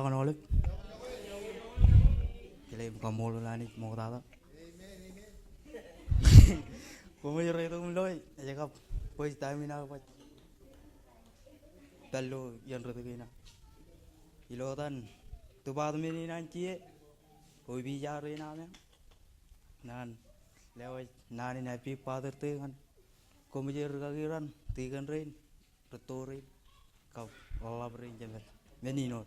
kan aolep. Jadi bukan mulu lah ni mau tahu. Kau macam itu mulai, aja kap, pois time ini apa? Tello yang rata kena. Iloan, tu baru ni nanti, kau bicara ni nama, nan, lewat nan ini happy father tu kan, kau macam ragaran, tigan rein, retori, kau Allah rein jamel, menino.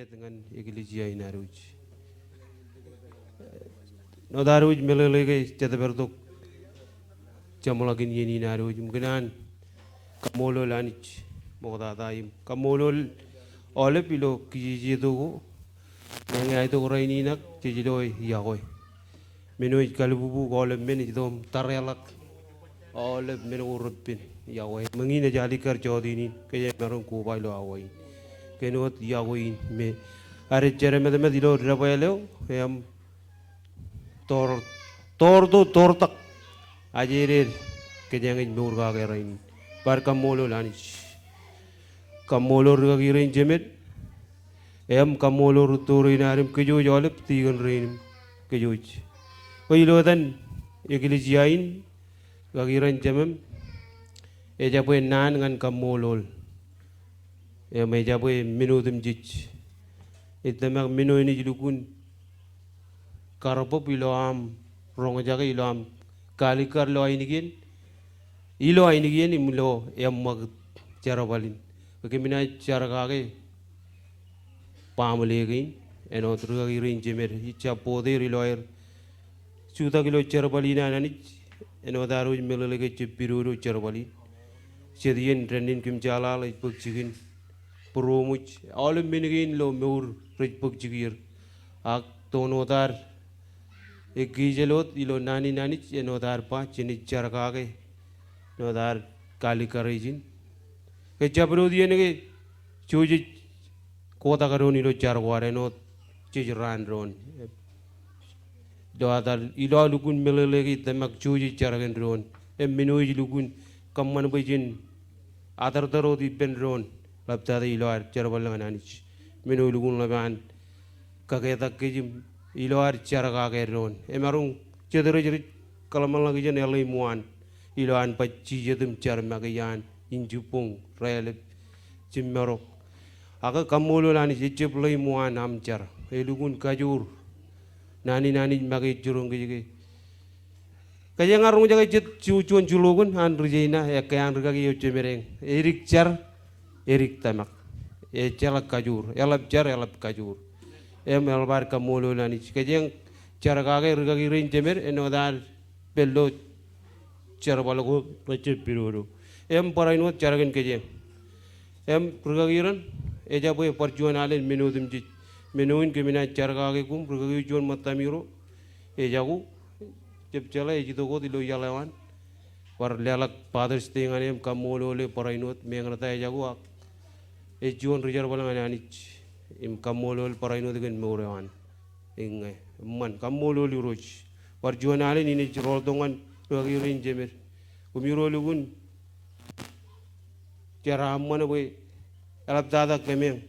dengan Ecclesia inaruj. No daruj melelege jatuh berduk jamulagin yeni inaruj mungkinan kamolo lanich moda daim kamolo oleh pilo kiji itu mengenai itu orang ini nak ciciloi yahoi menoi kalau bubu oleh meni itu tarelak oleh meni urutpin yahoi mengingat jadi kerja ini kayak merong kubai lo awai kenot yahoi me are ceremet ilo rapaelo em tor tak ajerir kejangin murga kerain par kamolo lanis kamolo rugirin jemet em kamolo ruturin arim kejo jolep tigan rein kejo Oilotan Ecclesia in gagiran jamem eja poe nan ngan kamolol meja poe minutum jich itamak mino ini jidukun karapop iloam rongajaga iloam kalikar lo ainigin ilo ainigin imlo mag cara balin bagaimana cara kage pamulegin eno trugagirin jemer icha poder iloer Suta kilo cerbalina nani eno daru melelege cepiruru cerbali sedien rendin kim jala lai pagcigin promuch all minigin lo meur rej pagcigir ak tonodar egijelot ilo nani eno dar pa chini charkage no dar kali karijin ke jabro dienge chuji kota karoni lo charware no chijran ron doatar ilo lukun melelegi temak cuci cara gendron minoi lukun kamman bejin atar taro di benron laptada ilo ar cara balangan anich minoi lukun laban kagetak kejim ilo ar cara kageron marung cedera jerit kalaman lagi jen elai muan ilo an paci jedem cara magayan injupung relep cimmerok aga kamolo lani jecep lai muan amcar lukun kajur nani magi jurung ke kaya ngarung jaga jet cucuan culugun han rejina ya kaya an rega yo cemereng erik tamak celak kajur elap kajur melbar kamolo nani kaya cara kage rega girin cemer enodar bello cara balago recep biru paraino cara gen kaya rega giran eja boy perjuan alen minutum jit menuin kemina cara kage kum rega juan matamiro ejagu jeb chala ejito ko dilo yalawan war lelak padres tengane kamolo le parainot mengrata ejagu ak ejuan rijar balangane anich kamolo le parainot gen morewan ingai man kamolo le roch war juan ale ni rol dongan rega rin jemer kumiro lugun cara amana boy alap dada kemeng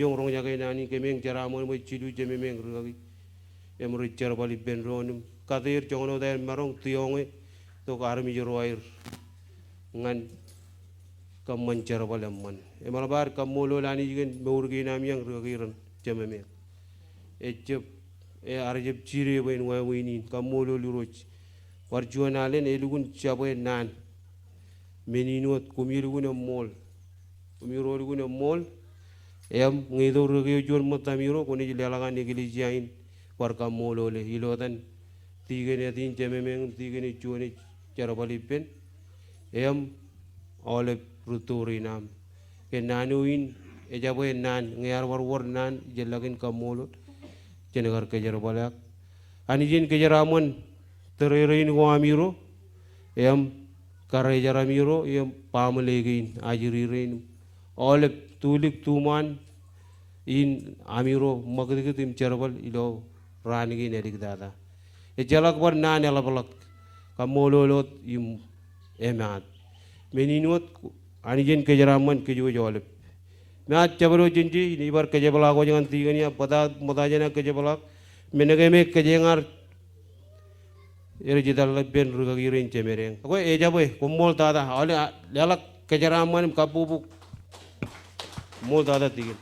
jong rong jaga nani kemeng cara amana boy cidu jememeng rega emri cara bali benronum kadir jongono da marong tiongwe to armi jeroir ngan kamman cara balamman malabar kamolo lani jigen meurgi namiang regiran jameme ejep arjep cire wen wa wini kamolo luroch warjuanalen elugun chabe nan meninot kumirugun mol kumirugun mol ngido regi juan matamiro koni lalagan Ecclesia in war kamolo le ilotan tigene tin jememeng tigene cuani cara balipen aolep Celebratory nam ke nanuin ejabo nan ngear war nan jelagin kamolo jenegar kejar balak anijin kejaramon tererein ko amiro karai jaramiro pamelegin ajiririn aolep tulik tuman in amiro magdigitim cerbal ilo ranigi nedik dada jalak war nan alabalak kamololot im emat meninot anijin kejaraman kejo jolep mat cabaro jinji ini bar kejabala ko jangan tigania pada modajana kejabalak menegeme kejengar jidal ben rugagirin cemereng ko ejaboy kumol dada ale lalak kejaraman kapubuk mol dada tigin